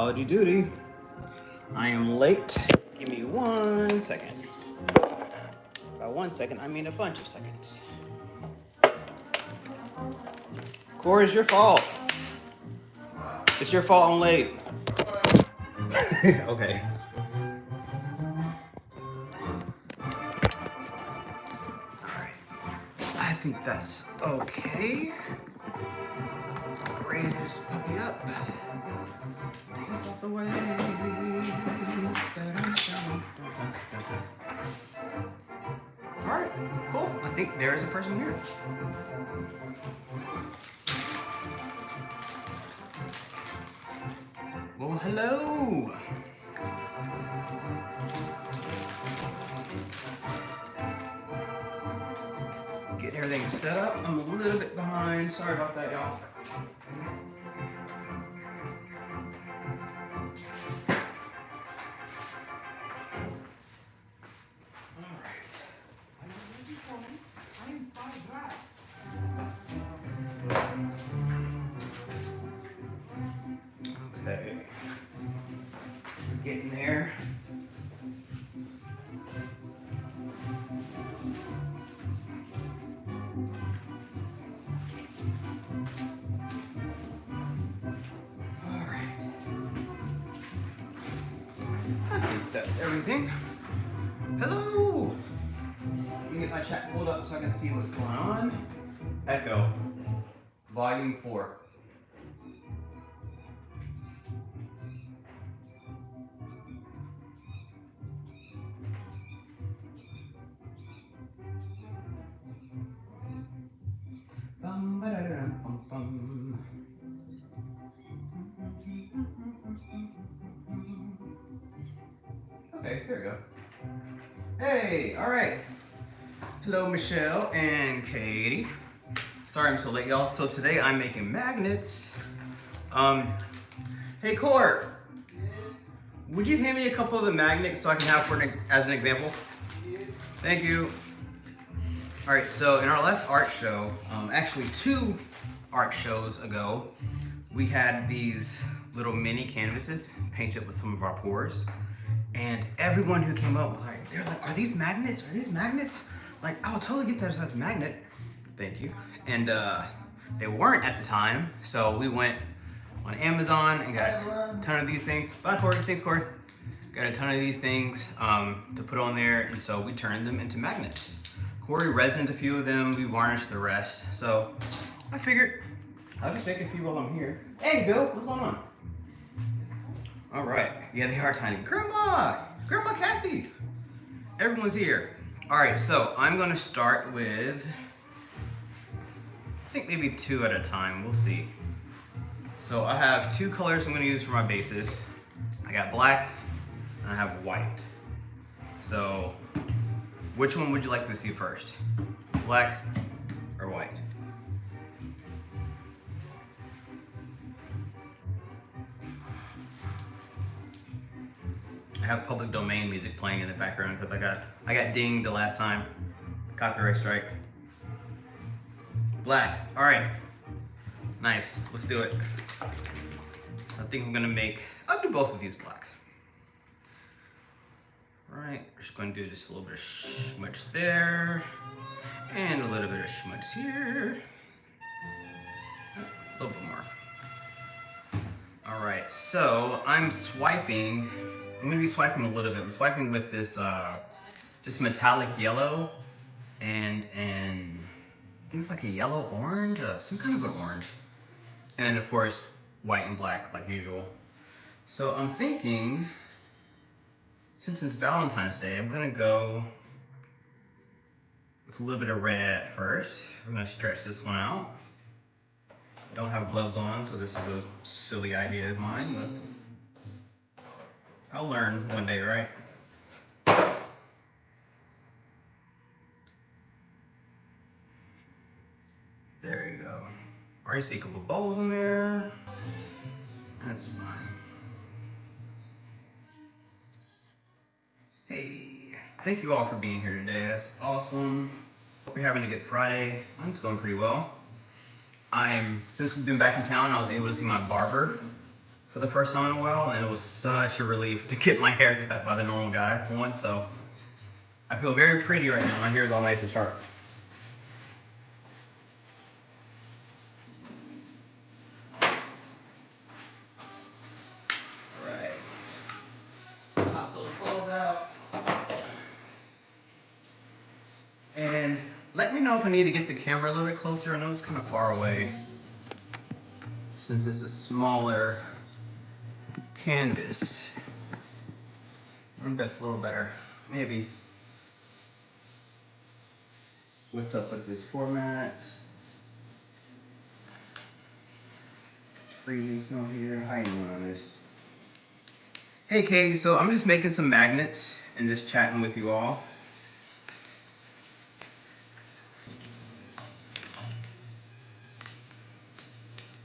Apology duty. I am late. Give me 1 second. By 1 second, I mean a bunch of seconds. Corey, it's your fault. It's your fault I'm late. Okay. Alright. I think that's okay. Raise this puppy up. This out the way. Alright, cool. I think there is a person here. Well, hello. Getting everything set up. I'm a little bit behind. Sorry about that, y'all. Okay. Getting there. Alright. I think that's everything. Hello! Let me get my chat pulled up so I can see what's going on. Echo. Volume 4. Okay, there we go. Hey, all right. Hello, Michelle and Katie. Sorry I'm so late, y'all. So today I'm making magnets. Hey, Court. Would you hand me a couple of the magnets so I can have as an example? Thank you. All right, so in our last art show, actually 2 art shows ago, we had these little mini canvases painted with some of our pours. And everyone who came up was like, they're like, are these magnets? Are these magnets? Like, I'll totally get that as that's a magnet. Thank you. And they weren't at the time, so we went on Amazon and got a ton of these things. Bye, Corey. Thanks, Corey. Got a ton of these things to put on there, and so we turned them into magnets. Corey resined a few of them, we varnished the rest. So I figured I'll just make a few while I'm here. Hey, Bill, what's going on? All right, yeah, they are tiny. Grandma Kathy, everyone's here. All right, so I'm gonna start with, I think maybe 2 at a time, we'll see. So I have 2 colors I'm gonna use for my bases. I got black and I have white. So which one would you like to see first? Black or white? I have public domain music playing in the background because I got dinged the last time. Copyright strike. Black. All right. Nice. Let's do it. So I think I'm gonna I'll do both of these black. All right. We're just going to do just a little bit of schmutz there, and a little bit of schmutz here. A little bit more. All right. So I'm swiping. I'm gonna be swiping a little bit. I'm swiping with this just metallic yellow and I think it's like a yellow orange, some kind of an orange. And then of course, white and black like usual. So I'm thinking, since it's Valentine's Day, I'm gonna go with a little bit of red first. I'm gonna stretch this one out. I don't have gloves on, so this is a silly idea of mine, but I'll learn one day, right? There you go. Already see a couple bubbles in there. That's fine. Hey, thank you all for being here today. That's awesome. Hope you're having a good Friday. Mine's going pretty well. Since we've been back in town, I was able to see my barber. for the first time in a while, and it was such a relief to get my hair cut by the normal guy for once. So I feel very pretty right now. My hair is all nice and sharp. All right. Pop those clothes out. And let me know if I need to get the camera a little bit closer. I know it's kind of far away since it's a smaller canvas. I think that's a little better. Maybe. What's up with this format? Freezing snow here. How you doing on this? Hey Katie, so I'm just making some magnets and just chatting with you all.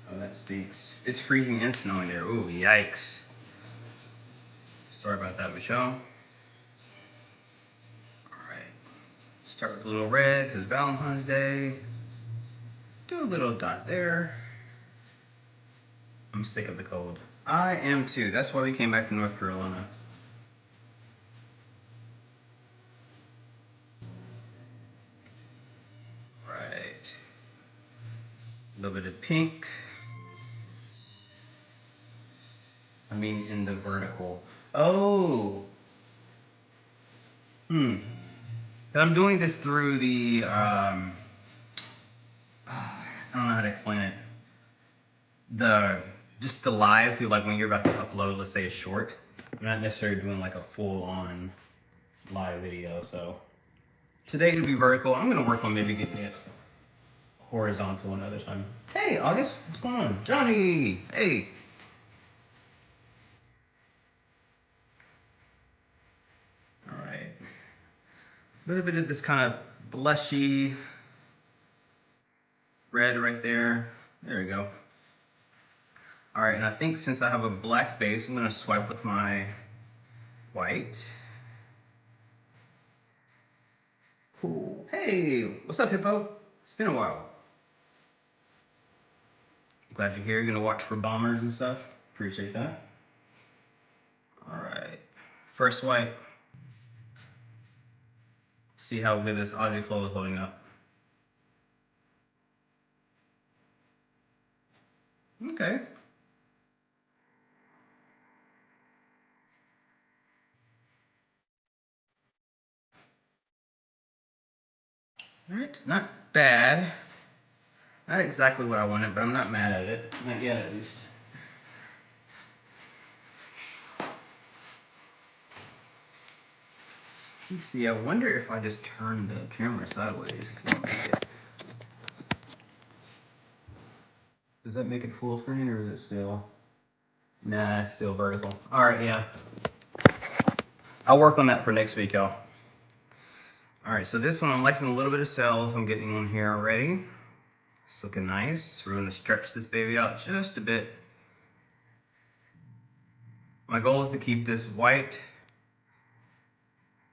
Oh, that stinks. It's freezing and snowing there. Ooh, yikes. Sorry about that, Michelle. Alright. Start with a little red because Valentine's Day. Do a little dot there. I'm sick of the cold. I am too. That's why we came back to North Carolina. Right. A little bit of pink. I mean, in the vertical. Oh. And I'm doing this through the, I don't know how to explain it. Just the live through, like when you're about to upload, let's say a short. I'm not necessarily doing like a full on live video. So today it'll be vertical. I'm gonna work on maybe getting it horizontal another time. Hey, August, what's going on? Johnny, hey. All right. A little bit of this kind of blushy red right there. There we go. All right, and I think since I have a black base, I'm gonna swipe with my white. Cool. Hey, what's up, Hippo? It's been a while. Glad you're here. You're gonna watch for bombers and stuff. Appreciate that. All right, first wipe. See how good this Aussie flow is holding up. Okay. All right, not bad. Not exactly what I wanted, but I'm not mad at it. Not yet, at least. Let's see, I wonder if I just turn the camera sideways. Does that make it full screen or is it still? Nah, it's still vertical. All right, yeah. I'll work on that for next week, y'all. All right, so this one, I'm liking a little bit of cells. I'm getting one here already. It's looking nice. We're gonna stretch this baby out just a bit. My goal is to keep this white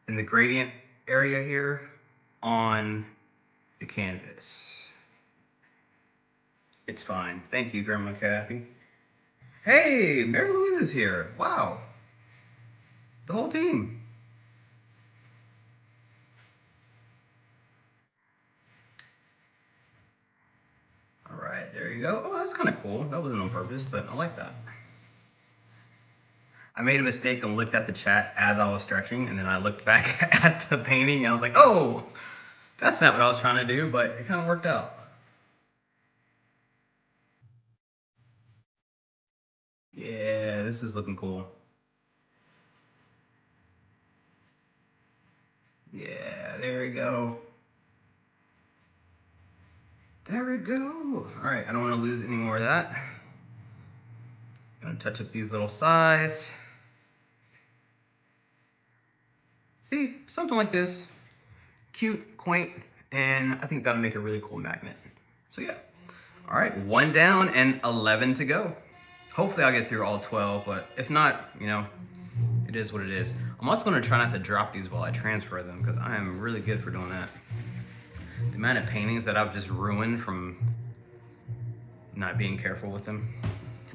in the gradient area here on the canvas. It's fine. Thank you, Grandma Kathy. Hey, Mary Louise is here. Wow. The whole team. All right, there you go. Oh, that's kind of cool. That wasn't on purpose, but I like that. I made a mistake and looked at the chat as I was stretching, and then I looked back at the painting and I was like, oh, that's not what I was trying to do, but it kind of worked out. Yeah, this is looking cool. Yeah, there we go. There we go. All right, I don't want to lose any more of that. Gonna touch up these little sides. See, something like this. Cute, quaint, and I think that'll make a really cool magnet. So yeah. All right, 1 down and 11 to go. Hopefully I'll get through all 12, but if not, you know, it is what it is. I'm also gonna try not to drop these while I transfer them because I am really good for doing that. The amount of paintings that I've just ruined from not being careful with them.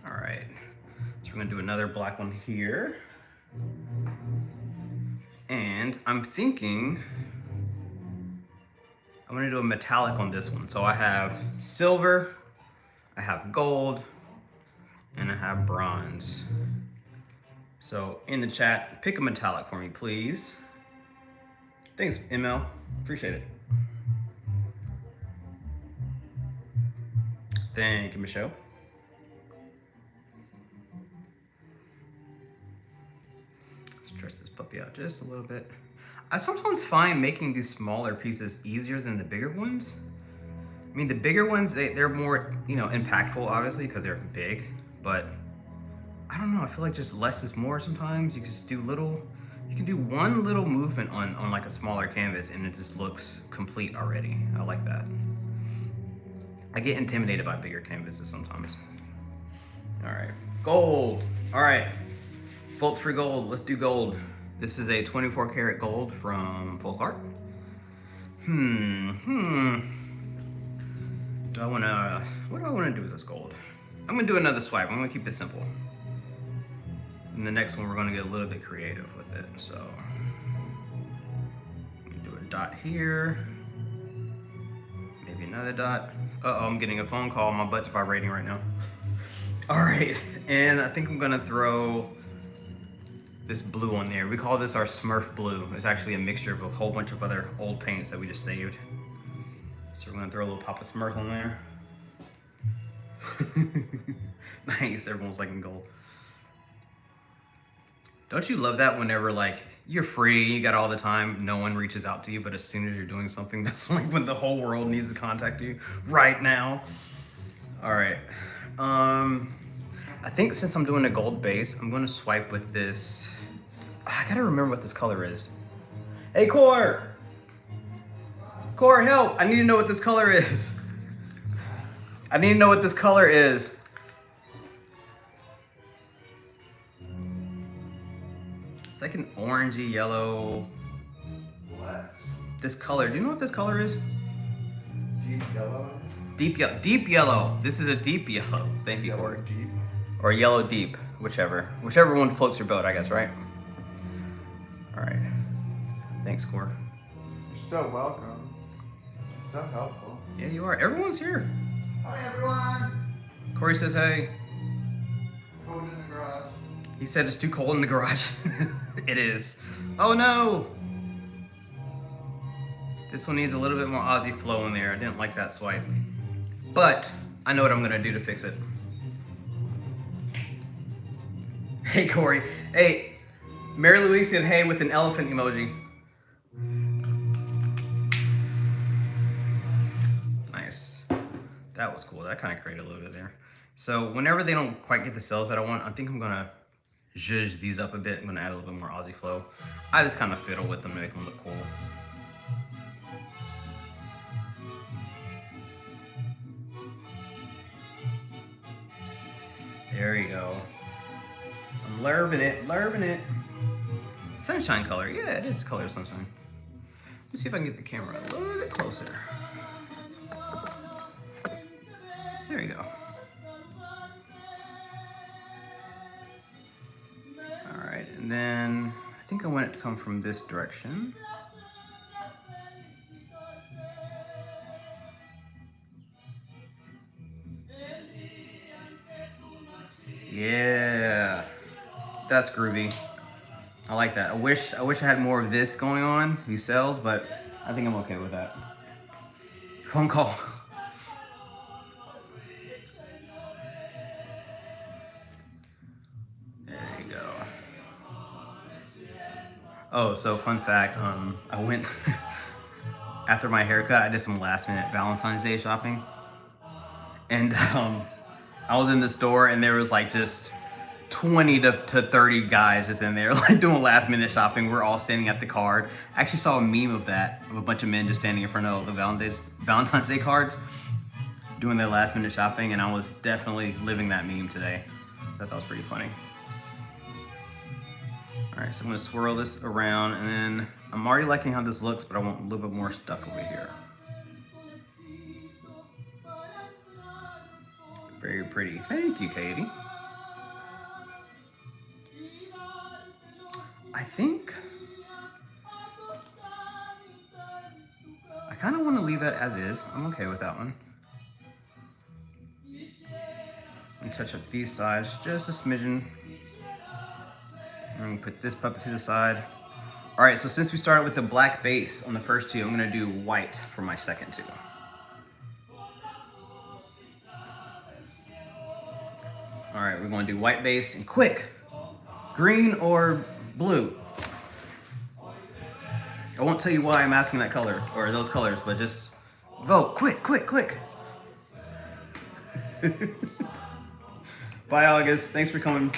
All right, let's I'm gonna do another black one here. And I'm thinking I'm gonna do a metallic on this one. So I have silver, I have gold, and I have bronze. So in the chat, pick a metallic for me, please. Thanks, ML. Appreciate it. Thank you, Michelle. Stretch this puppy out just a little bit. I sometimes find making these smaller pieces easier than the bigger ones. I mean, the bigger ones, they're more, you know, impactful, obviously, because they're big. But I don't know, I feel like just less is more sometimes. You can just do little, you can do one little movement on like a smaller canvas and it just looks complete already. I like that. I get intimidated by bigger canvases sometimes. All right, gold. All right, votes for gold, let's do gold. This is a 24 karat gold from Folk Art. Do I wanna, what do I wanna do with this gold? I'm gonna do another swipe, I'm gonna keep it simple. And the next one, we're gonna get a little bit creative with it. So, do a dot here. Maybe another dot. Uh-oh, I'm getting a phone call, my butt's vibrating right now. All right, and I think I'm gonna throw this blue on there. We call this our Smurf blue. It's actually a mixture of a whole bunch of other old paints that we just saved. So we're gonna throw a little pop of Smurf on there. Nice, everyone's liking gold. Don't you love that whenever like you're free, you got all the time, no one reaches out to you, but as soon as you're doing something, that's like when the whole world needs to contact you right now. All right, I think since I'm doing a gold base, I'm gonna swipe with this. I gotta remember what this color is. Hey, Core, help, I need to know what this color is. I need to know what this color is. It's like an orangey yellow. What? This color, do you know what this color is? Deep yellow? Deep yellow. This is a deep yellow. Thank you, Yellow Corey. deep. Or yellow deep, whichever. Whichever one floats your boat, I guess, right? All right. Thanks, Core. You're so welcome. So helpful. Yeah, you are. Everyone's here. Hi, everyone. Corey says hey. It's cold in the garage. He said it's too cold in the garage. It is. Oh no! This one needs a little bit more Aussie flow in there. I didn't like that swipe. But I know what I'm gonna do to fix it. Hey, Corey. Hey, Mary Louise said hey with an elephant emoji. Nice. That was cool. That kind of created a little bit there. So whenever they don't quite get the cells that I want, I think I'm gonna zhuzh these up a bit. I'm gonna add a little bit more Aussie flow. I just kind of fiddle with them to make them look cool. There you go. I'm lerving it. Sunshine color, yeah, it is the color of sunshine. Let's see if I can get the camera a little bit closer. There you go. All right, and then I think I want it to come from this direction. Yeah, that's groovy. I like that. I wish I had more of this going on, these cells, but I think I'm okay with that. Phone call. There you go. Oh, so fun fact, I went after my haircut, I did some last minute Valentine's Day shopping. And I was in the store and there was like just 20 to 30 guys just in there like doing last minute shopping. We're all standing at the card. I actually saw a meme of that, of a bunch of men just standing in front of the Valentine's Day cards doing their last minute shopping, and I was definitely living that meme today. I thought that was pretty funny. All right, so I'm gonna swirl this around, and then I'm already liking how this looks, but I want a little bit more stuff over here. Very pretty. Thank you, Katie. I think I kind of want to leave that as is. I'm okay with that one. And touch up these sides just a smidgen. And put this puppet to the side. All right, so since we started with the black base on the first two, I'm gonna do white for my second two. All right, we're gonna do white base and quick, green or blue. I won't tell you why I'm asking that color or those colors, but just vote, quick, quick, quick. Bye, August, thanks for coming,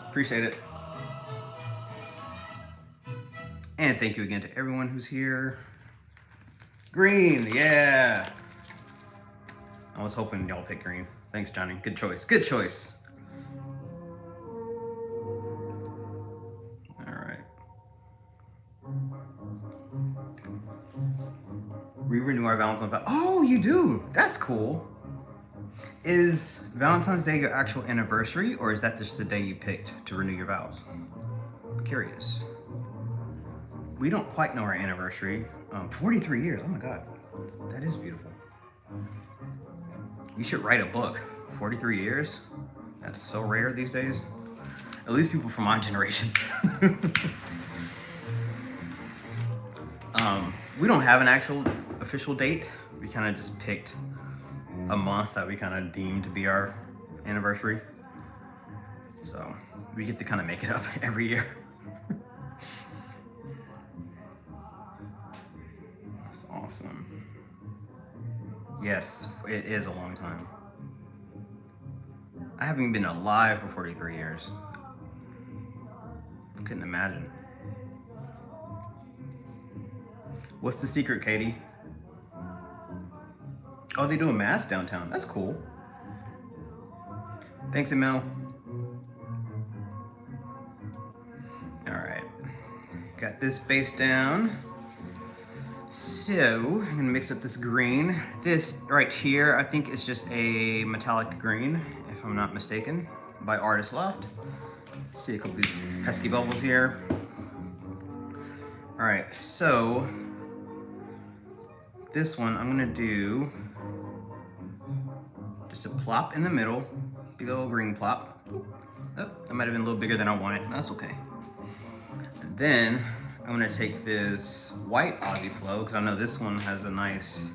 appreciate it. And thank you again to everyone who's here. Green, yeah. I was hoping y'all picked green. Thanks, Johnny. Good choice. Good choice. All right. We renew our Valentine's vow. Oh, you do? That's cool. Is Valentine's Day your actual anniversary, or is that just the day you picked to renew your vows? I'm curious. We don't quite know our anniversary. 43 years, oh my God. That is beautiful. You should write a book. 43 years? That's so rare these days. At least people from my generation. We don't have an actual official date. We kind of just picked a month that we kind of deemed to be our anniversary. So we get to kind of make it up every year. That's awesome. Yes, it is a long time. I haven't been alive for 43 years. I couldn't imagine. What's the secret, Katie? Oh, they do a mass downtown. That's cool. Thanks, Emil. All right, got this base down. So I'm gonna mix up this green. This right here, I think is just a metallic green, if I'm not mistaken, by Artist Loft. See a couple of these pesky bubbles here. All right, so this one I'm gonna do just a plop in the middle, big old green plop. Oh, that might have been a little bigger than I wanted. That's okay. And then I'm gonna take this white Aussie Flow, because I know this one has a nice,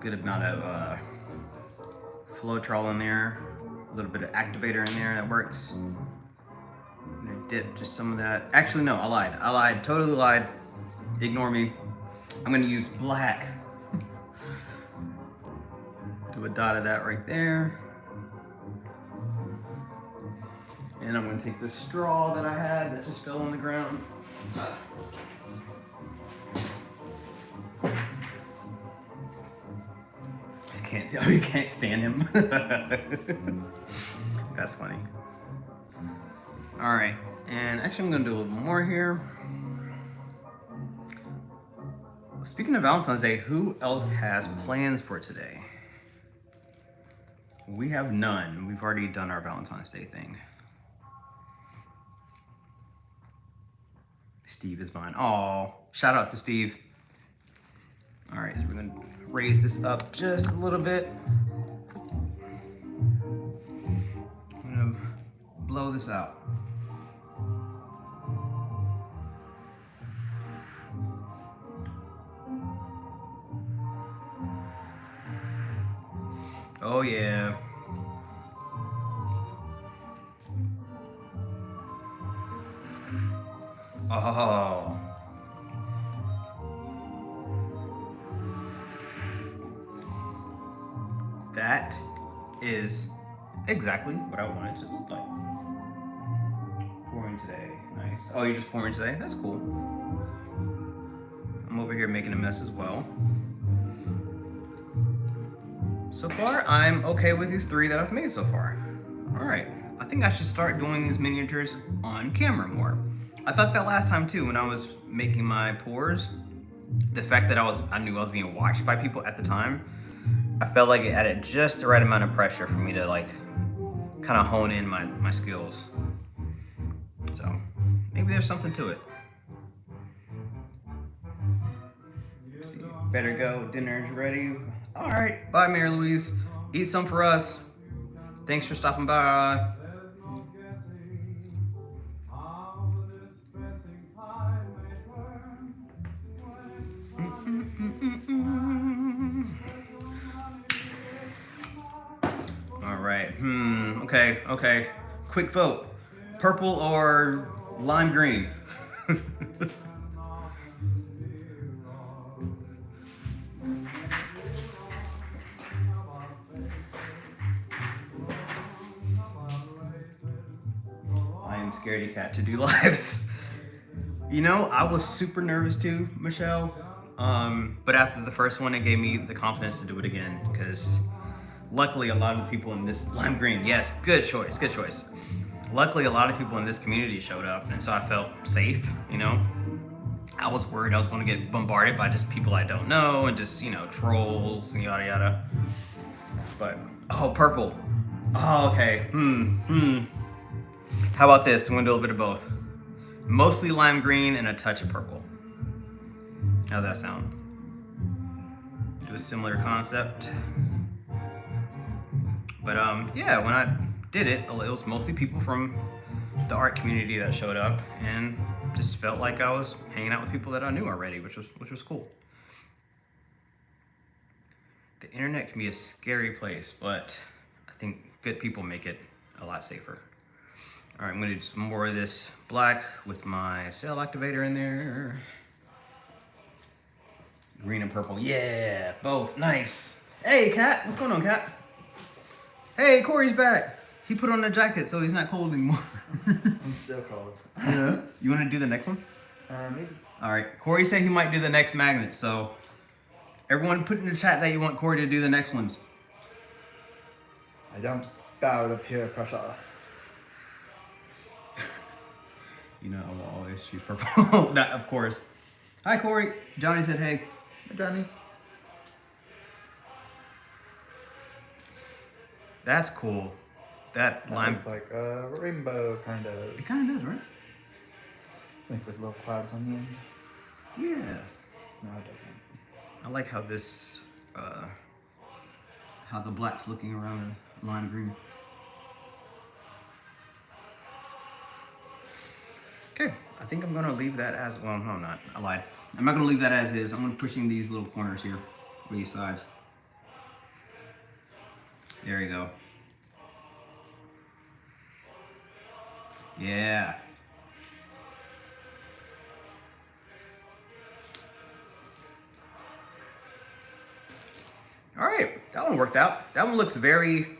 good amount of Floetrol in there, a little bit of activator in there that works. I'm gonna dip just some of that. Actually, no, I lied, totally lied. Ignore me. I'm gonna use black. Do a dot of that right there. And I'm gonna take this straw that I had that just fell on the ground. You can't stand him. That's funny. All right, and actually I'm gonna do a little more here. Speaking of Valentine's Day, who else has plans for today? We have none. We've already done our Valentine's Day thing. Steve is mine. Oh, shout out to Steve. All right, so we're gonna raise this up just a little bit. I'm gonna blow this out. Oh yeah. Oh. That is exactly what I wanted to look like. Pouring today, nice. Oh, you're just pouring today? That's cool. I'm over here making a mess as well. So far, I'm okay with these three that I've made so far. All right, I think I should start doing these miniatures on camera more. I thought that last time too, when I was making my pours, the fact that I knew I was being watched by people at the time, I felt like it added just the right amount of pressure for me to like kind of hone in my skills. So maybe there's something to it. Let's see. Better go. Dinner's ready. All right. Bye, Mary Louise. Eat some for us. Thanks for stopping by. All right. Okay. Quick vote. Purple or lime green? I am scaredy cat to do lives. You know, I was super nervous too, Michelle. But after the first one, it gave me the confidence to do it again because luckily a lot of the people in this lime green, yes, good choice. Luckily, a lot of people in this community showed up, and so I felt safe, you know. I was worried I was going to get bombarded by just people I don't know and just, you know, trolls and yada yada. But, oh, purple. Oh, okay. How about this? I'm going to do a little bit of both. Mostly lime green and a touch of purple. How'd that sound? Do a similar concept. But yeah, when I did it, it was mostly people from the art community that showed up, and just felt like I was hanging out with people that I knew already, which was cool. The internet can be a scary place, but I think good people make it a lot safer. All right, I'm gonna do some more of this black with my sail activator in there. Green and purple, yeah, both, nice. Hey, Kat, what's going on, Kat? Hey, Corey's back. He put on a jacket, so he's not cold anymore. I'm still cold. Yeah. You want to do the next one? Maybe. All right. Corey said he might do the next magnet, so everyone put in the chat that you want Corey to do the next ones. I don't bow to peer pressure. You know, I will always choose purple. Not, of course. Hi, Corey. Johnny said hey. Hey, Johnny. That's cool. That lime. Looks like a rainbow, kind of. It kind of does, right? Like with little clouds on the end. Yeah. No, it doesn't. I like how this, how the black's looking around the lime green. Okay, I think I'm gonna leave that as, well, no, I'm not, I lied. I'm not gonna leave that as is. I'm gonna pushing these little corners here, or these sides. There you go. Yeah. All right, that one worked out. That one looks very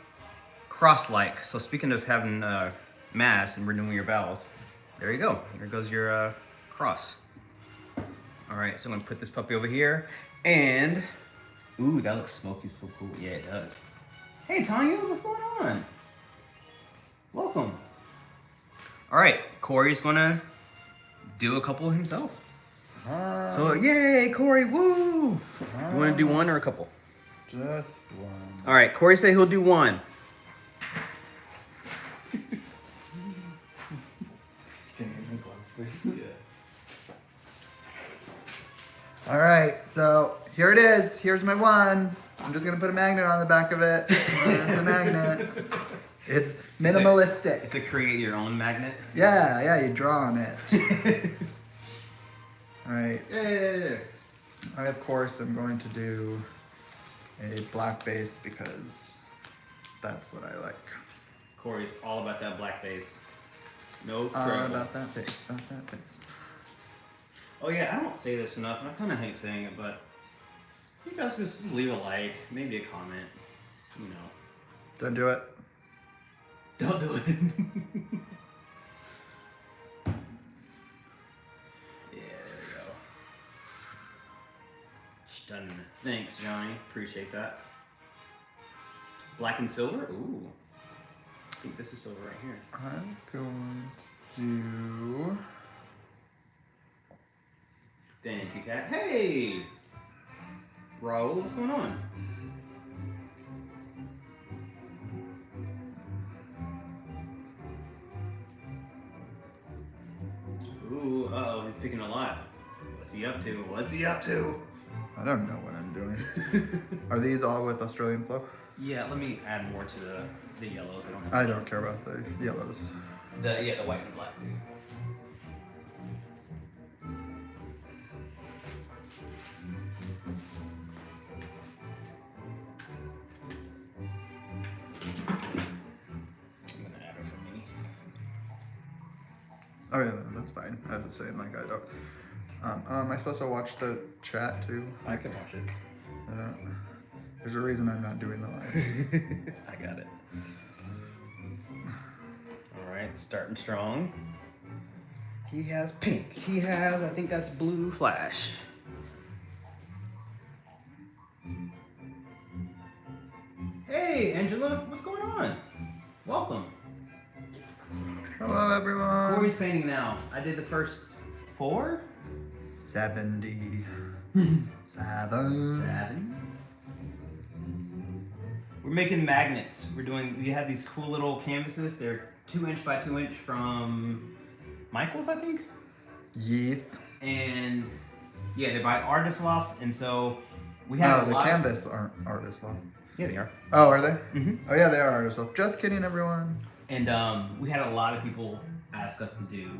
cross-like. So speaking of having mass and renewing your vowels, there you go. There goes your cross. All right, so I'm gonna put this puppy over here, and ooh, that looks smoky, so cool. Yeah, it does. Hey, Tanya, what's going on? Welcome. All right, Corey's gonna do a couple himself. So yay, Corey, woo! You wanna do one or a couple? Just one. All right, Corey say he'll do one. Can you make one, please? Yeah. All right, so here it is. Here's my one. I'm just gonna put a magnet on the back of it. It's a magnet. It's minimalistic. It's a create your own magnet. Yeah, you draw on it. All right. Yeah. I of course am going to do a black base because that's what I like. Corey's all about that black base. No All trouble. about that base. About that base. Oh yeah, I don't say this enough, and I kind of hate saying it, but you guys just leave a like, maybe a comment. You know, Don't do it. don't do it. Yeah, there we go. Stunning. Thanks, Johnny. Appreciate that. Black and silver. Ooh. I think this is silver right here. I was going to. Thank you, Kat. Hey! Raul, what's going on? Ooh, oh, he's picking a lot. What's he up to? What's he up to? I don't know what I'm doing. Are these all with Australian flow? Yeah, let me add more to the yellows. I don't care about the yellows. The white and black. I'm gonna add it for me. Oh yeah, that's fine. I was saying like I don't. Am I supposed to watch the chat too? I can watch it. I don't. There's a reason I'm not doing the live. I got it. All right, starting strong. He has pink. He has, I think that's blue flash. Hey, Angela, what's going on? Welcome. Hello everyone. Corey's painting now. I did the first 4. 70. 7. We're making magnets. We have these cool little canvases. They're 2" by 2" from Michaels, I think. Yeet. And yeah, they're by Artist Loft, and so we have Oh, the canvas aren't Artist Loft. Yeah, they are. Oh, are they? Mm-hmm. Oh yeah, they are Artist Loft. Just kidding, everyone. And we had a lot of people ask us to do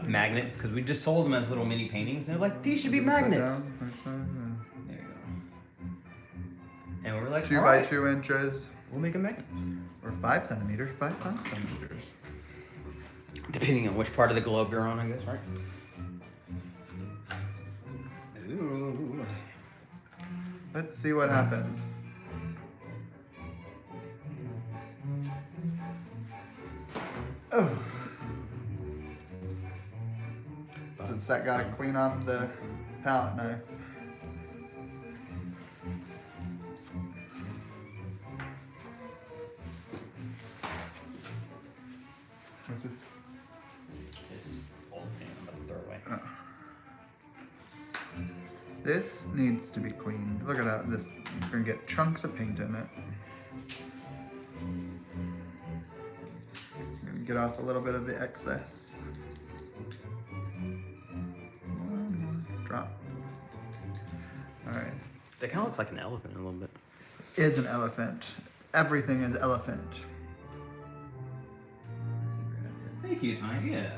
magnets because we just sold them as little mini paintings. And they're like, these should be magnets. There you go. And we're like, 2 all by right, 2 inches. we'll make a magnet. Or 5 centimeters by 5 centimeters. Depending on which part of the globe you're on, I guess, right? Ooh. Let's see what happens. Oh. Just that gotta clean off the palette knife. What's it? This old thing I'm about to throw away. This needs to be cleaned. Look at that. This you're gonna get chunks of paint in it. I'm gonna get off a little bit of the excess. One more drop. All right. That kind of looks like an elephant a little bit. Is an elephant. Everything is elephant. Thank you, Tiny. Yeah.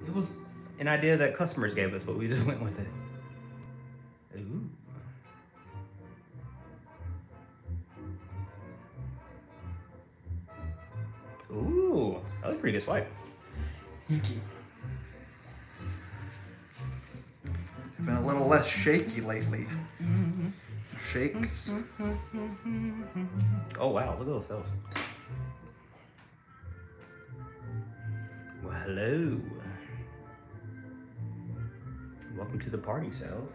It was an idea that customers gave us, but we just went with it. Ooh. Ooh, that was a pretty good swipe. Thank you. I've been a little less shaky lately. Shakes. Oh wow, look at those cells. Well, hello. Welcome to the party, cells.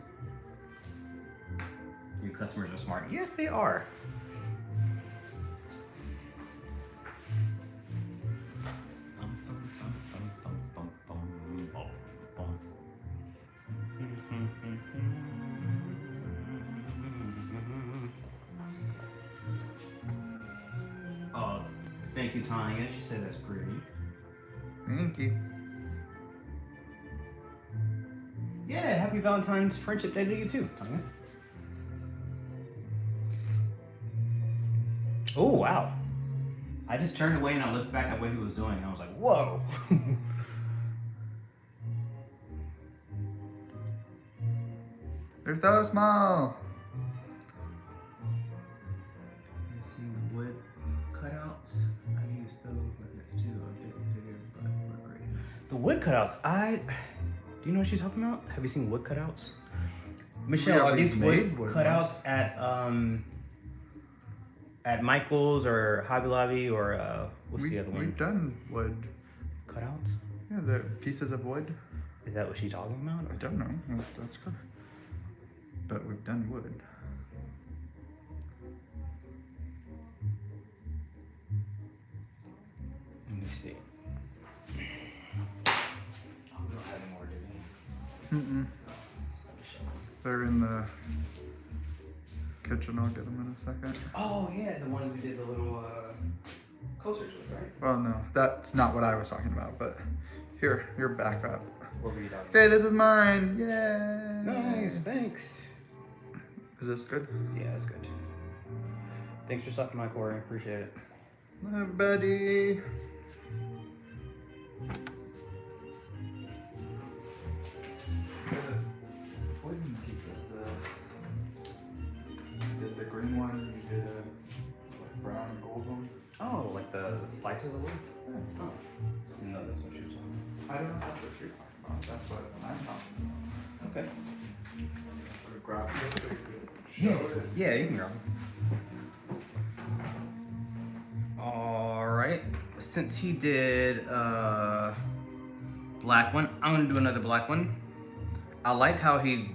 Your customers are smart. Yes, they are. Oh, thank you, Tanya. She said that's pretty. Thank you. Yeah, happy Valentine's Friendship Day to you too, Tanya. Oh, wow. I just turned away and I looked back at what he was doing. And I was like, whoa. They're so small. You see the wood cutouts? I used those to do a bit bigger, but we're great. The wood cutouts, do you know what she's talking about? Have you seen wood cutouts? Michelle, Yeah, are we've these made wood wood cutouts at Michael's or Hobby Lobby or what's the other one? We've done wood. Cutouts? Yeah, the pieces of wood. Is that what she's talking about? I don't know. That's good. But we've done wood. Let me see. Oh, we don't have any more, do we? Mm-mm. Just let me show. They're in the kitchen. I'll get them in a second. Oh yeah, the ones we did the little coasters with, right? Well, no, that's not what I was talking about. But Here, your backup. What were you talking Okay, this is mine. Yay! Nice, thanks. Is this good? Yeah, that's good. Thanks for stopping by, Corey. Appreciate it. Hi, buddy. Wooden pizzas. You did the green one, you did like brown and gold one. Oh, like the slices of wood? Yeah. Oh. No, that's what she was talking I don't know if that's what she's talking about. That's what I'm talking about. about. Okay. Grab it so you can Yeah, show it. yeah, you can grab them. All right. Since he did black one, I'm gonna do another black one. I liked how he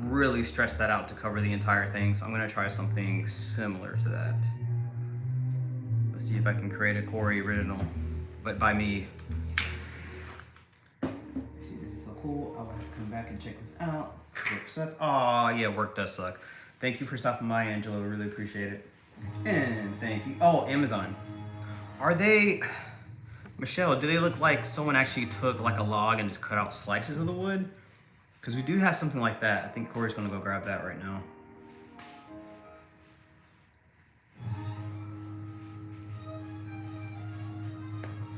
really stretched that out to cover the entire thing, so I'm gonna try something similar to that. Let's see if I can create a Corey original, but by me. See, this is so cool. I'll have to come back and check this out. Work sucks. Oh yeah, work does suck. Thank you for stopping by, Angela. Really appreciate it. And thank you. Oh, Amazon. Are they, Michelle, do they look like someone actually took like a log and just cut out slices of the wood? Because we do have something like that. I think Corey's gonna go grab that right now.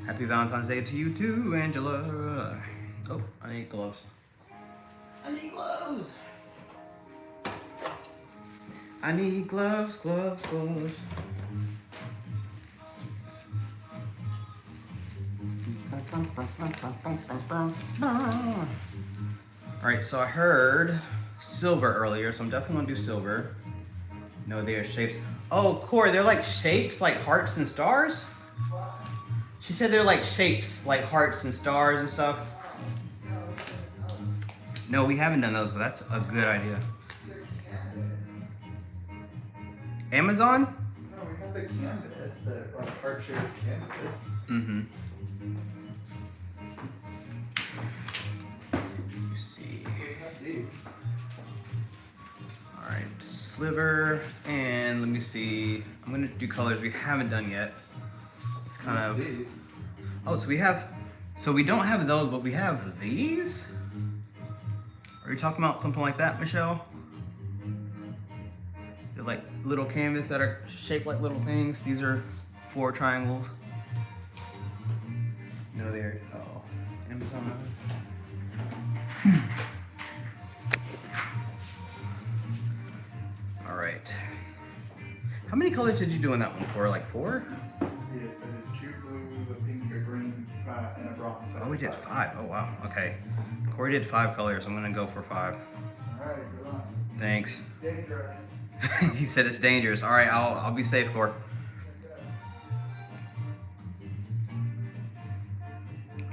Happy Valentine's Day to you too, Angela. Oh, I need gloves. I need gloves. I need gloves, gloves, gloves. All right, so I heard silver earlier, so I'm definitely gonna do silver. No, they are shapes. Oh, Corey, they're like shapes, like hearts and stars? She said they're like shapes, like hearts and stars and stuff. No, we haven't done those, but that's a good idea. Amazon? No, we have the canvas, the like heart-shaped canvas. Mm-hmm. Let me see. We have these. All right, sliver, and let me see. I'm gonna do colors we haven't done yet. It's kind of. These. Oh, so we have. So we don't have those, but we have these. Are you talking about something like that, Michelle? They're like little canvas that are shaped like little things. These are 4 triangles. No, they're. Oh, Amazon. All right. How many colors did you do in that one, Cora? Like 4? Yeah, I did 2 blue, a pink, a green, and a bronze. Oh, we did 5. Oh, wow. Okay. Corey did 5 colors. I'm gonna go for 5. Alright, good luck. Thanks. Dangerous. He said it's dangerous. All right, I'll be safe, Corey.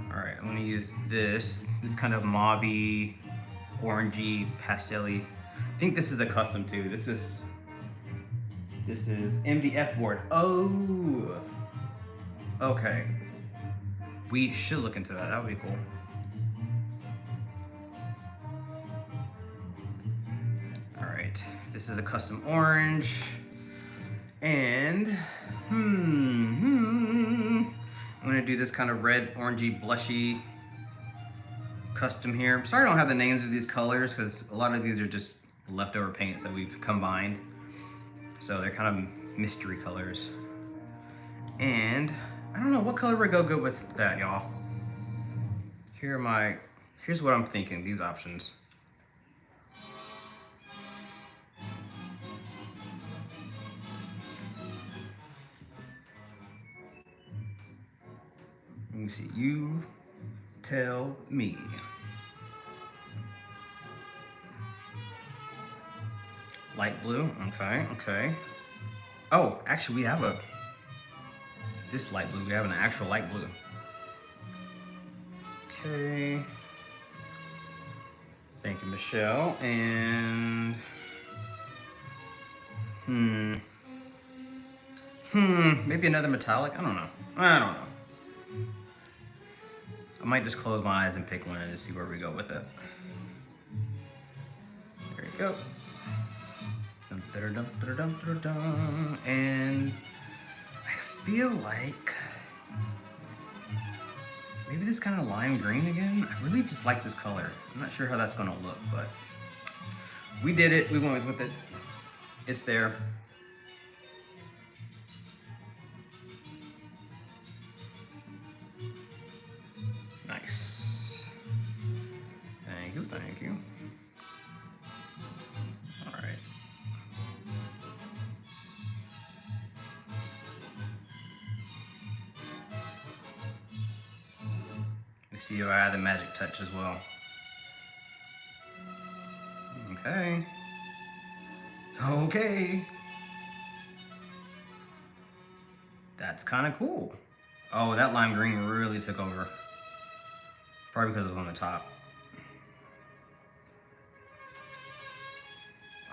All right, I'm gonna use this. This kind of mauve-y, orangey, pastel-y. I think this is a custom too. This is MDF board. Oh. Okay. We should look into that. That would be cool. All right. This is a custom orange. And I'm gonna do this kind of red, orangey, blushy custom here. I'm sorry I don't have the names of these colors because a lot of these are just leftover paints that we've combined. So they're kind of mystery colors. And I don't know what color would go good with that, y'all. Here's what I'm thinking, these options. Let me see, you tell me. Light blue, okay, okay. Oh, actually we have this light blue, we have an actual light blue. Okay. Thank you, Michelle, and maybe another metallic, I don't know. I might just close my eyes and pick one and see where we go with it. There you go. And I feel like maybe maybe this kind of lime green again. I really just like this color. I'm not sure how that's gonna look, but we did it. We went with it. It's there. Nice. Thank you, thank you. All right. Let's see if I add the magic touch as well. Okay. Okay. That's kind of cool. Oh, that lime green really took over. Probably because it was on the top.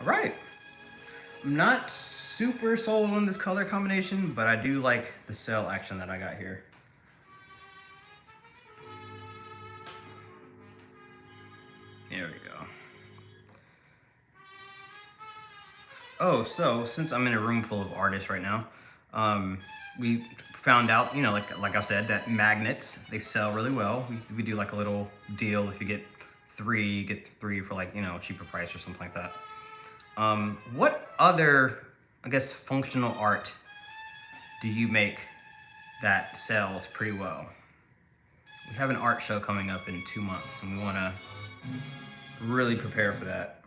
All right. I'm not super sold on this color combination, but I do like the cell action that I got here. There we go. Oh, so since I'm in a room full of artists right now, we found out, you know, like I said, that magnets, they sell really well. We do like a little deal. If you get three, you get three for like, you know, a cheaper price or something like that. What other, I guess, functional art do you make that sells pretty well? We have an art show coming up in 2 months, and we want to really prepare for that.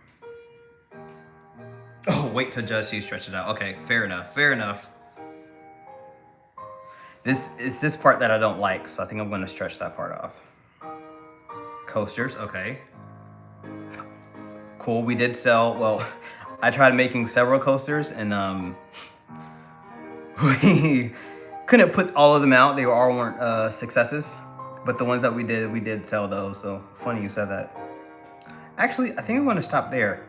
Oh, wait till Judge you stretch it out. Okay, fair enough, fair enough. It's this part that I don't like, so I think I'm going to stretch that part off. Coasters, okay. Cool, we did sell, well, I tried making several coasters, and we couldn't put all of them out. They all weren't successes, but the ones that we did sell those, so funny you said that. Actually, I think I'm going to stop there.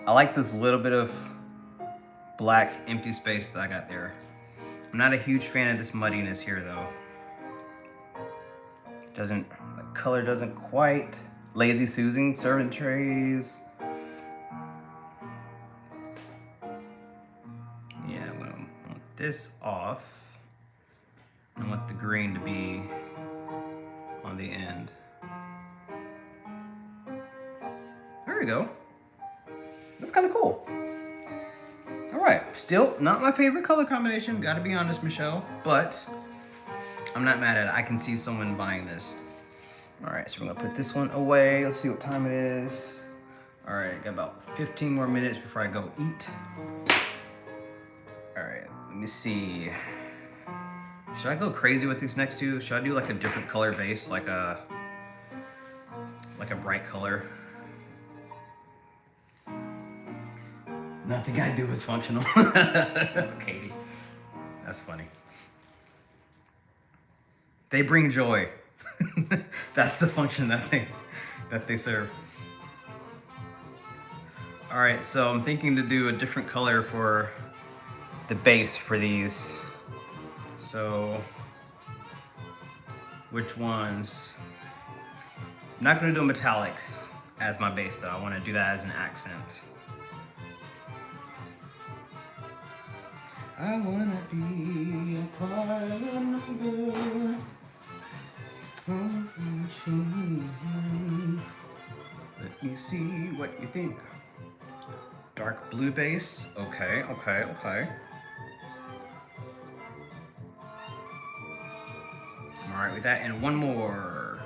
I like this little bit of black empty space that I got there. I'm not a huge fan of this muddiness here though. The color doesn't quite. Lazy Susan serving trays. Yeah, I'm gonna want this off. I want the green to be on the end. There we go. That's kind of cool. All right, still not my favorite color combination, gotta be honest, Michelle, but I'm not mad at it. I can see someone buying this. All right, so we're gonna put this one away. Let's see what time it is. All right, got about 15 more minutes before I go eat. All right, let me see. Should I go crazy with these next two? Should I do like a different color base, like a bright color? Nothing I do is functional. Katie, that's funny. They bring joy. That's the function that they serve. All right, so I'm thinking to do a different color for the base for these. So, which ones? I'm not gonna do a metallic as my base though. I wanna do that as an accent. I wanna be a part of a number. Let me see what you think. Dark blue base. Okay, okay, okay. I'm alright with that. And one more.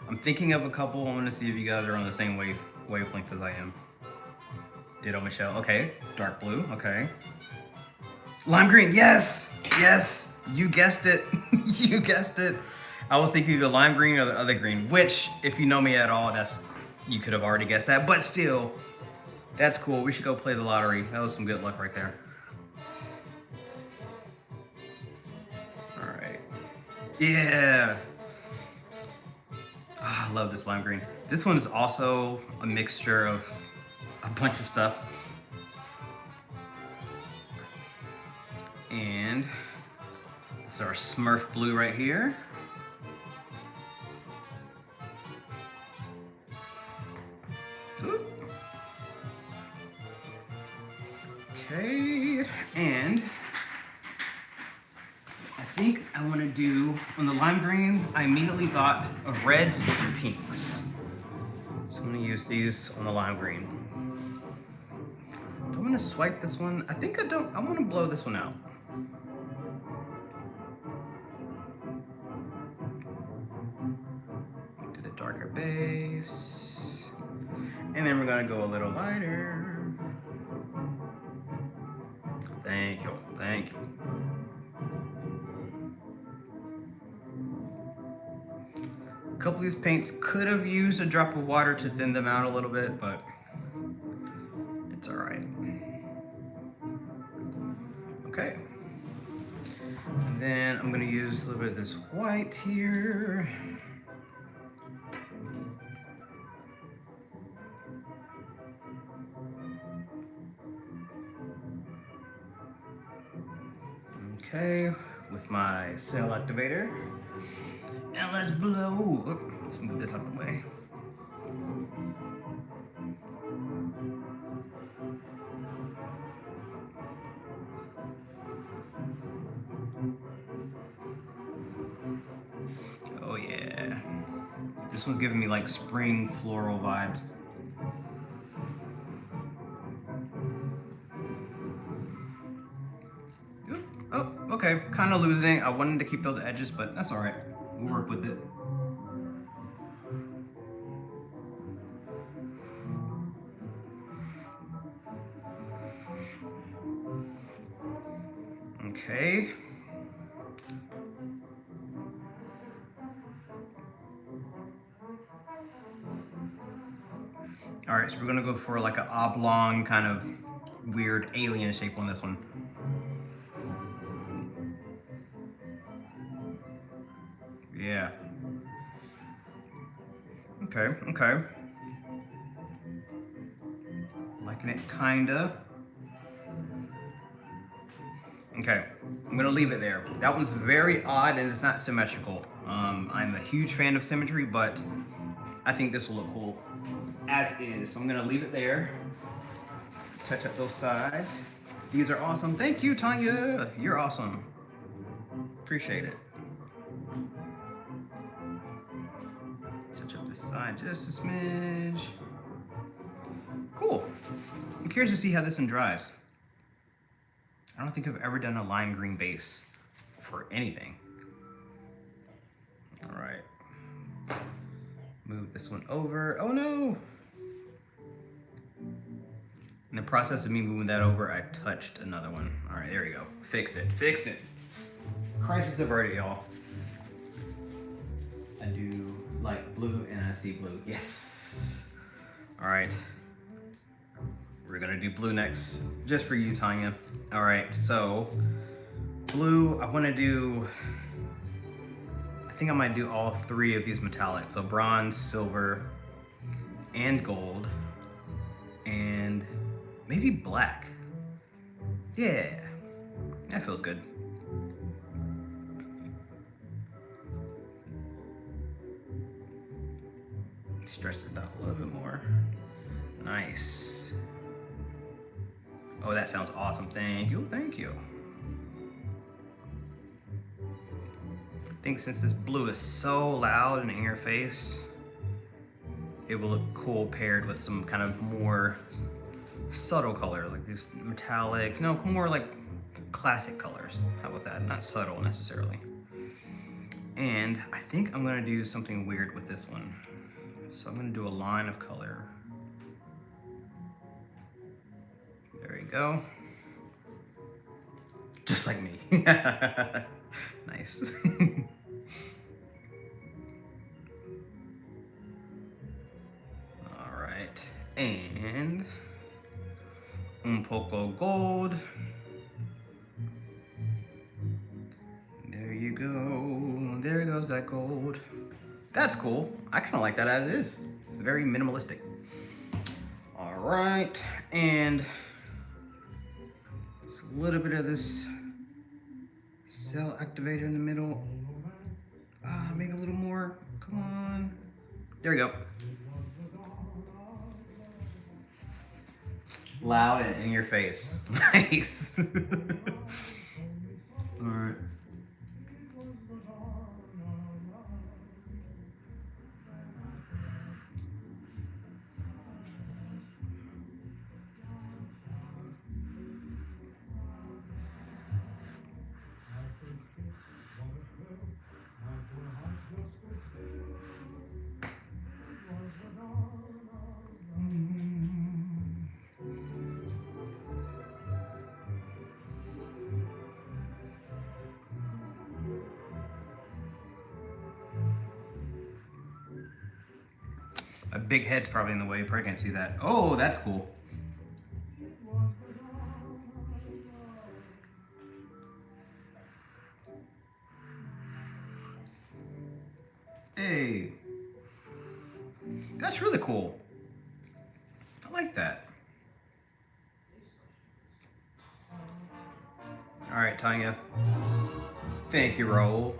I'm thinking of a couple. I want to see if you guys are on the same wavelength as I am. Ditto Michelle. Okay. Dark blue. Okay. Lime green. Yes! Yes! You guessed it. You guessed it. I was thinking the lime green or the other green, which, if you know me at all, you could have already guessed that, but still, that's cool. We should go play the lottery. That was some good luck right there. All right. Yeah. Oh, I love this lime green. This one is also a mixture of a bunch of stuff. And this is our Smurf blue right here. Oop. Okay, and I think think I want to do, on the lime green, I immediately thought of reds and pinks. So I'm going to use these on the lime green. Do I want to swipe this one? I think I don't. I want to blow this one out. Do the darker base. And then we're going to go a little lighter. Thank you. Thank you. A couple of these paints could have used a drop of water to thin them out a little bit, but it's all right. Okay. And then I'm gonna use a little bit of this white here. Okay, with my cell activator. And let's blow. Oop, let's move this out of the way. Oh yeah. This one's giving me like spring floral vibes. Oop, oh, okay, kind of losing. I wanted to keep those edges, but that's all right. We'll work with it. Okay. All right, so we're gonna go for like an oblong kind of weird alien shape on this one. Yeah. Okay, okay. Liking it, kinda. Okay, I'm gonna leave it there. That one's very odd and it's not symmetrical. I'm a huge fan of symmetry, but I think this will look cool as is. So I'm gonna leave it there. Touch up those sides. These are awesome. Thank you, Tanya. You're awesome. Appreciate it. Touch up this side just a smidge. Cool. I'm curious to see how this one dries. I don't think I've ever done a lime green base for anything. All right. Move this one over. Oh no! In the process of me moving that over, I touched another one. All right, there we go. Fixed it, fixed it. Crisis averted, y'all. I do like blue and I see blue. Yes. All right. We're gonna do blue next, just for you, Tanya. All right, so blue, I wanna do, I think I might do all three of these metallics. So bronze, silver, and gold, and maybe black. Yeah, that feels good. Stretch this out a little bit more. Nice. Oh, that sounds awesome. Thank you, thank you. I think since this blue is so loud and in your face, it will look cool paired with some kind of more subtle color, like these metallics. No, more like classic colors. How about that? Not subtle necessarily. And I think I'm gonna do something weird with this one. So I'm gonna do a line of color. There we go. Just like me. Nice. All right, and un poco gold. There you go. There goes that gold. That's cool. I kind of like that as is. It's very minimalistic. All right, and just a little bit of this cell activator in the middle. Maybe a little more. Come on. There we go. Loud and in your face. Nice. All right. A big head's probably in the way. You probably can't see that. Oh, that's cool. Hey. That's really cool. I like that. All right, Tanya. Thank you, Raul.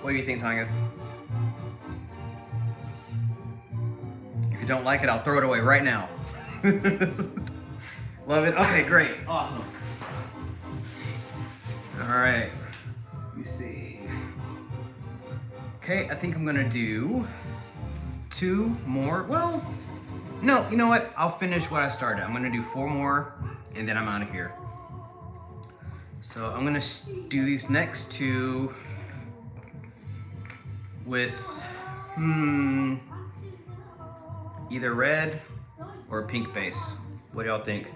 What do you think, Tanya? If you don't like it, I'll throw it away right now. Love it? Okay, great. Awesome. All right. Let me see. Okay, I think I'm gonna do 2 more. Well, no, you know what? I'll finish what I started. I'm gonna do 4 more and then I'm out of here. So I'm gonna do these next 2 with either red or pink base. What do y'all think?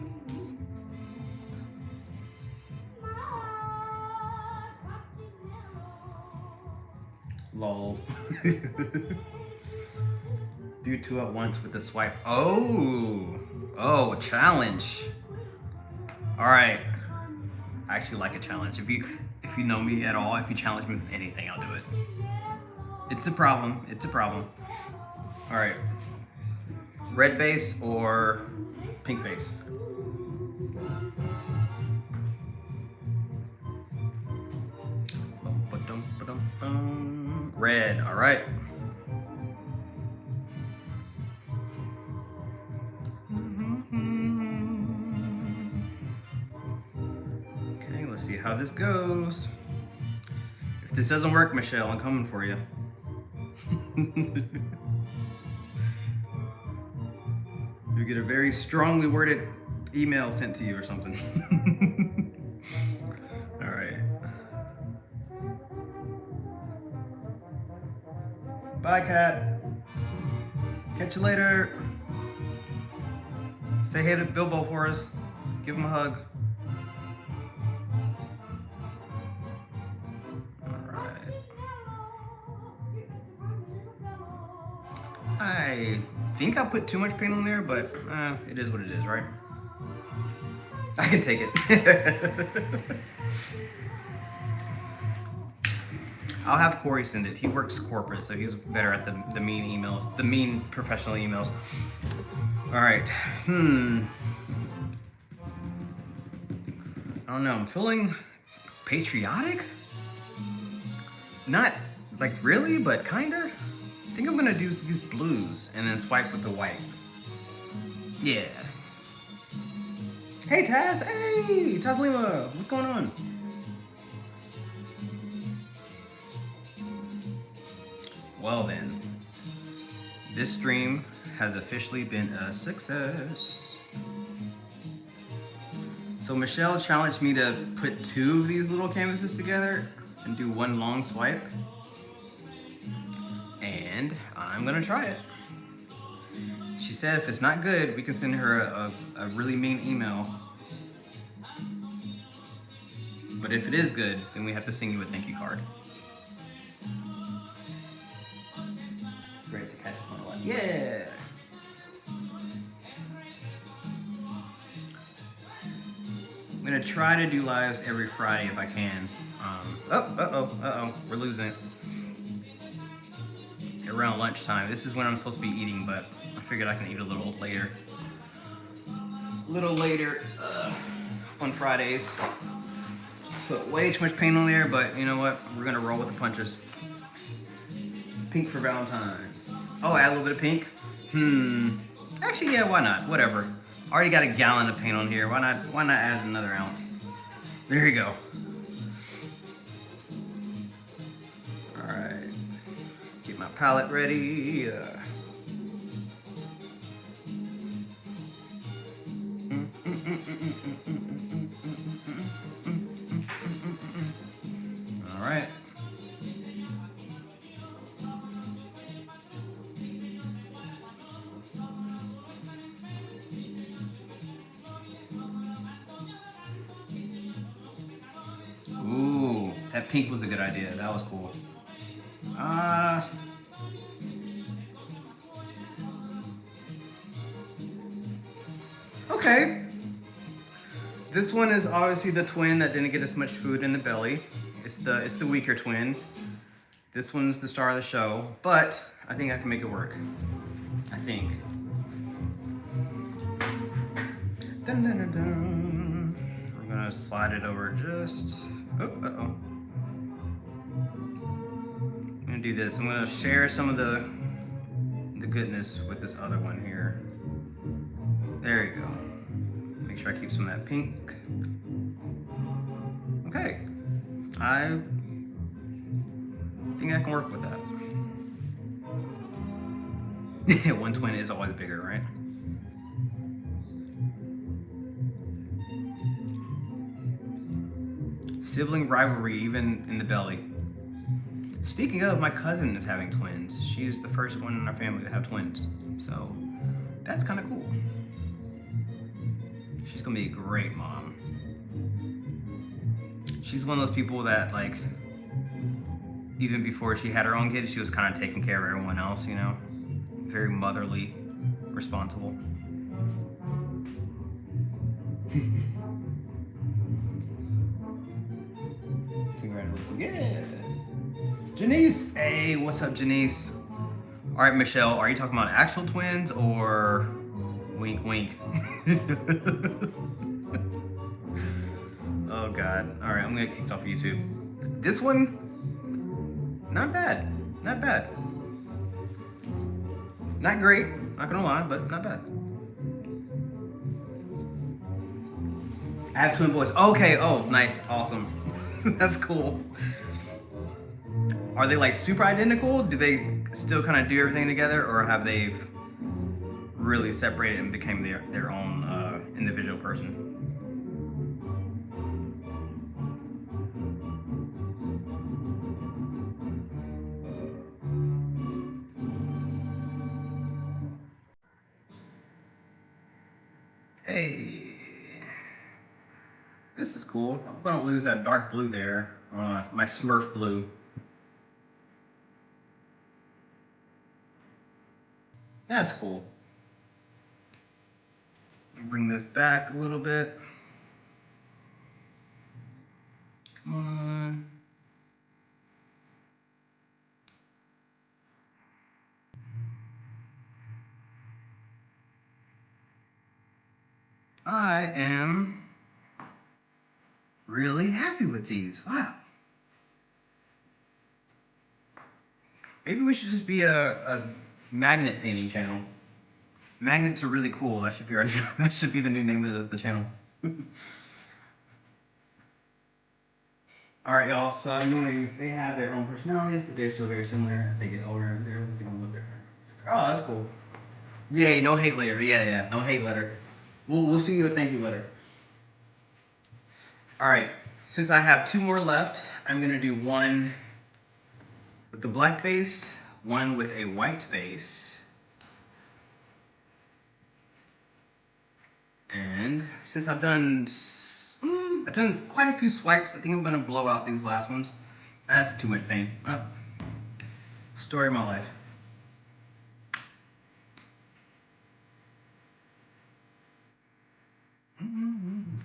Lol. Do 2 at once with the swipe. Oh, a challenge. All right. I actually like a challenge. If you know me at all, if you challenge me with anything, I'll do it. It's a problem. It's a problem. All right. Red base or pink base? Red. All right. Okay, let's see how this goes. If this doesn't work, Michelle, I'm coming for you. You get a very strongly worded email sent to you or something. All right. Bye, Kat. Catch you later. Say hey to Bilbo for us. Give him a hug. I think I put too much paint on there, but it is what it is, right? I can take it. I'll have Corey send it. He works corporate, so he's better at the mean emails, the mean professional emails. All right. I don't know. I'm feeling patriotic. Not like really, but kinda. I think I'm gonna do these blues and then swipe with the white. Yeah. Hey Taz, hey Taz Lima, what's going on? Well then, this stream has officially been a success. So Michelle challenged me to put 2 of these little canvases together and do 1 long swipe. And I'm gonna try it. She said if it's not good, we can send her a really mean email. But if it is good, then we have to sing you a thank you card. Great to catch up on a lot. Yeah! I'm gonna try to do lives every Friday if I can. We're losing it. Around lunchtime. This is when I'm supposed to be eating, but I figured I can eat a little later. On Fridays. Put way too much paint on there, but you know what? We're gonna roll with the punches. Pink for Valentine's. Oh, add a little bit of pink? Actually, yeah, why not? Whatever. Already got a gallon of paint on here. Why not add another ounce? There you go. my palette ready. All right. Ooh, that pink was a good idea. That was cool. Okay. This one is obviously the twin that didn't get as much food in the belly. It's the weaker twin. This one's the star of the show, but I think I can make it work. I think. Dun, dun, dun, dun. I'm gonna slide it over just. Oh, uh-oh. I'm gonna do this. I'm gonna share some of the goodness with this other one here. There you go. Make sure I keep some of that pink. Okay. I think I can work with that. One twin is always bigger, right? Sibling rivalry, even in the belly. Speaking of, my cousin is having twins. She's the first one in our family to have twins. So that's kind of cool. She's gonna be a great mom. She's one of those people that, like, even before she had her own kids, she was kind of taking care of everyone else, you know? Very motherly, responsible. Congratulations. Yeah. Janice. Hey, what's up, Janice? All right, Michelle, are you talking about actual twins or wink, wink? Oh, God. All right, I'm going to get kicked off YouTube. This one, not bad. Not bad. Not great, not going to lie, but not bad. I have twin boys. Okay, oh, nice, awesome. That's cool. Are they like super identical? Do they still kind of do everything together, or have they really separated and became their own individual person? Hey, this is cool. I'm gonna lose that dark blue there, my Smurf blue. That's cool. Bring this back a little bit. Come on. I am really happy with these. Wow. Maybe we should just be a magnet painting channel. Magnets are really cool. That should be our that should be the new name of the channel. All right, y'all. So I know they have their own personalities, but they're still very similar as they get older. They're becoming a little different. Oh, that's cool. Yay, no hate letter. Yeah, no hate letter. We'll see you a thank you letter. All right. Since I have two more left, I'm gonna do one with the black base, one with a white base. And since I've done quite a few swipes, I think I'm gonna blow out these last ones. That's too much pain. Oh. Story of my life.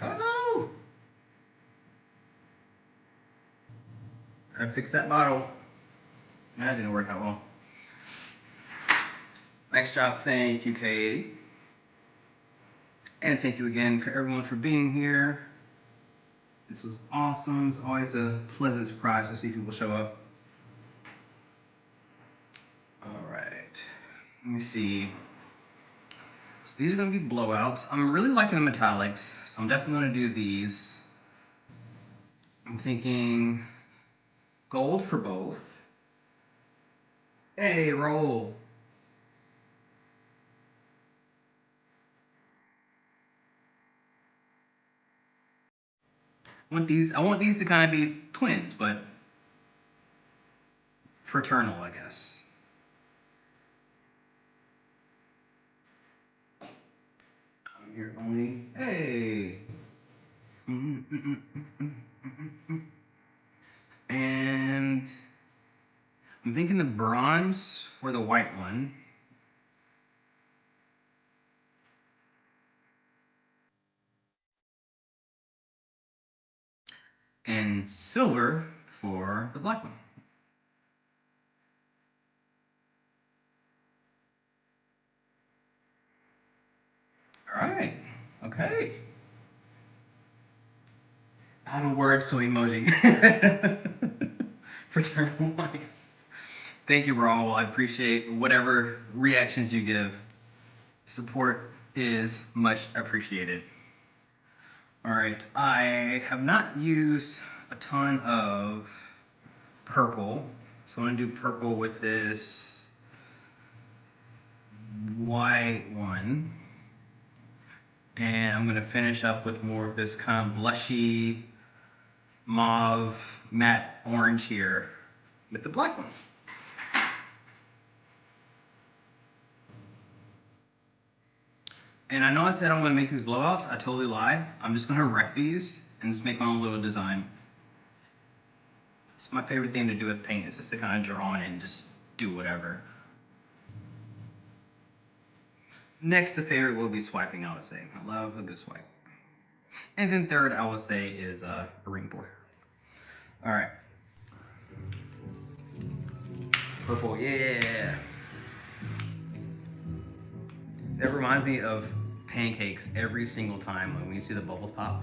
Oh no! I fixed that bottle. That didn't work out well. Nice job. Thank you, Katie. And thank you again for everyone for being here. This was awesome. It's always a pleasant surprise to see people show up. All right. Let me see. So these are going to be blowouts. I'm really liking the metallics, so I'm definitely going to do these. I'm thinking gold for both. Hey, roll. I want these to kind of be twins, but fraternal, I guess. I'm here only. Hey. And I'm thinking the bronze for the white one. And silver for the black one. All right. Okay. Out of words, so emoji. Fraternal wise. Thank you, Raul. I appreciate whatever reactions you give. Support is much appreciated. All right. I have not used a ton of purple, so I'm gonna do purple with this white one. And I'm gonna finish up with more of this kind of blushy mauve matte orange here with the black one. And I know I said I'm gonna make these blowouts. I totally lied. I'm just gonna wreck these and just make my own little design. It's my favorite thing to do with paint. Is just to kind of draw on it and just do whatever. Next to favorite will be swiping, I would say. I love a good swipe. And then third, I would say, is a ring board. All right. Purple, yeah. That reminds me of pancakes every single time when we see the bubbles pop.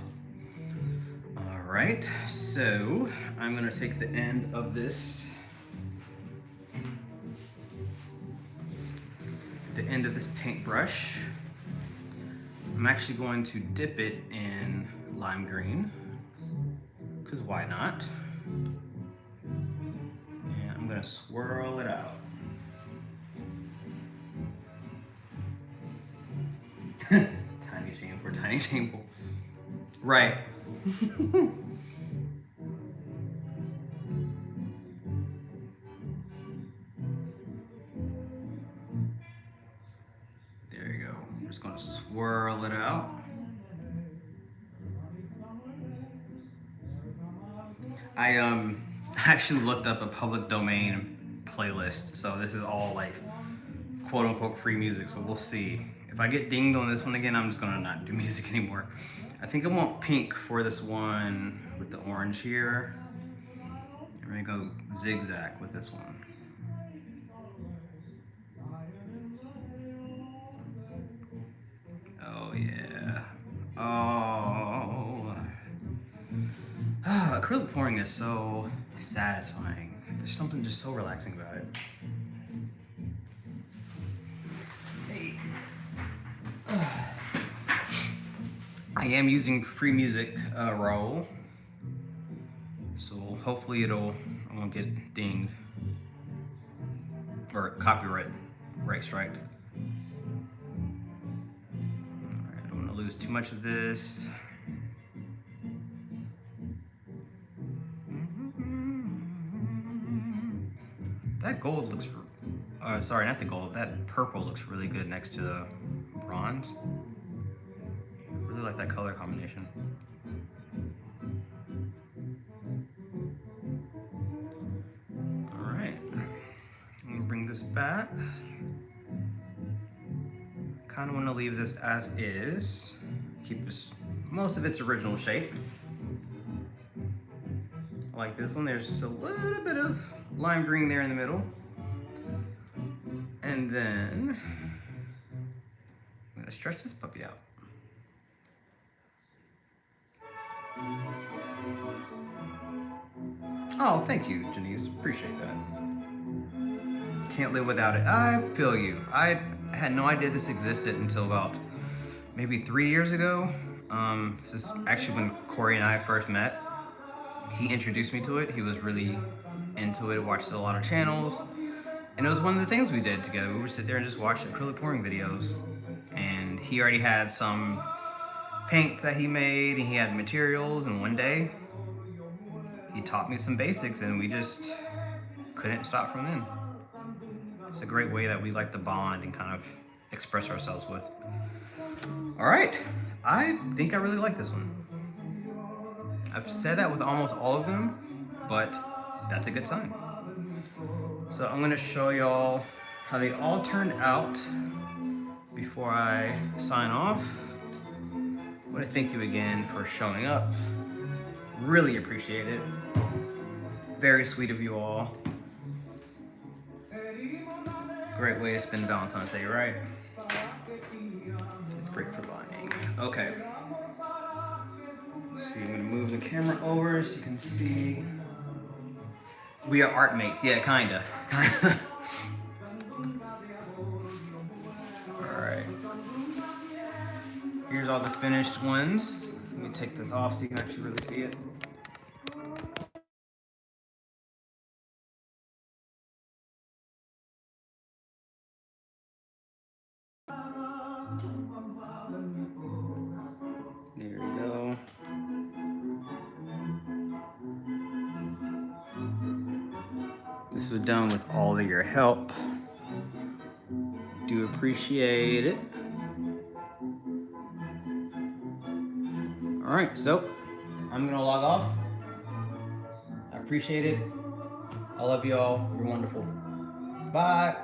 All right, so I'm gonna take the end of this, paintbrush. I'm actually going to dip it in lime green, because why not? And I'm gonna swirl it out. Tiny shameful, tiny shameful. Right. There you go. I'm just gonna swirl it out. I actually looked up a public domain playlist, so this is all like quote unquote free music, so we'll see. If I get dinged on this one again, I'm just gonna not do music anymore. I think I want pink for this one with the orange here. I'm gonna go zigzag with this one. Oh yeah. Oh. Acrylic pouring is so satisfying. There's something just so relaxing about it. Hey. I am using free music roll, so hopefully I won't get dinged or copyright strike. All right, I don't want to lose too much of this. That gold looks, sorry, not the gold, that purple looks really good next to the bronze. I really like that color combination. All right, I'm gonna bring this back. Kind of want to leave this as is. Keep this, most of its original shape. Like this one, there's just a little bit of lime green there in the middle. And then I'm gonna stretch this puppy out. Oh, thank you, Janice. Appreciate that. Can't live without it. I feel you. I had no idea this existed until about maybe 3 years ago. This is actually when Corey and I first met. He introduced me to it. He was really into it, watched a lot of channels, And it was one of the things we did together. We would sit there and just watch acrylic pouring videos. And he already had some paint that he made, and he had materials, and one day he taught me some basics, and we just couldn't stop from then. It's a great way that we like to bond and kind of express ourselves with. All right, I think I really like this one. I've said that with almost all of them, but that's a good sign. So I'm gonna show y'all how they all turned out before I sign off. I wanna thank you again for showing up. Really appreciate it. Very sweet of you all. Great way to spend Valentine's Day, right? It's great for bonding. Okay. So I'm gonna move the camera over so you can see. We are art mates, yeah, kinda. Alright. Here's all the finished ones. Let me take this off so you can actually really see it. There we go. This was done with all of your help. Do appreciate it. All right, so I'm gonna log off. I appreciate it. I love you all. You're wonderful. Bye.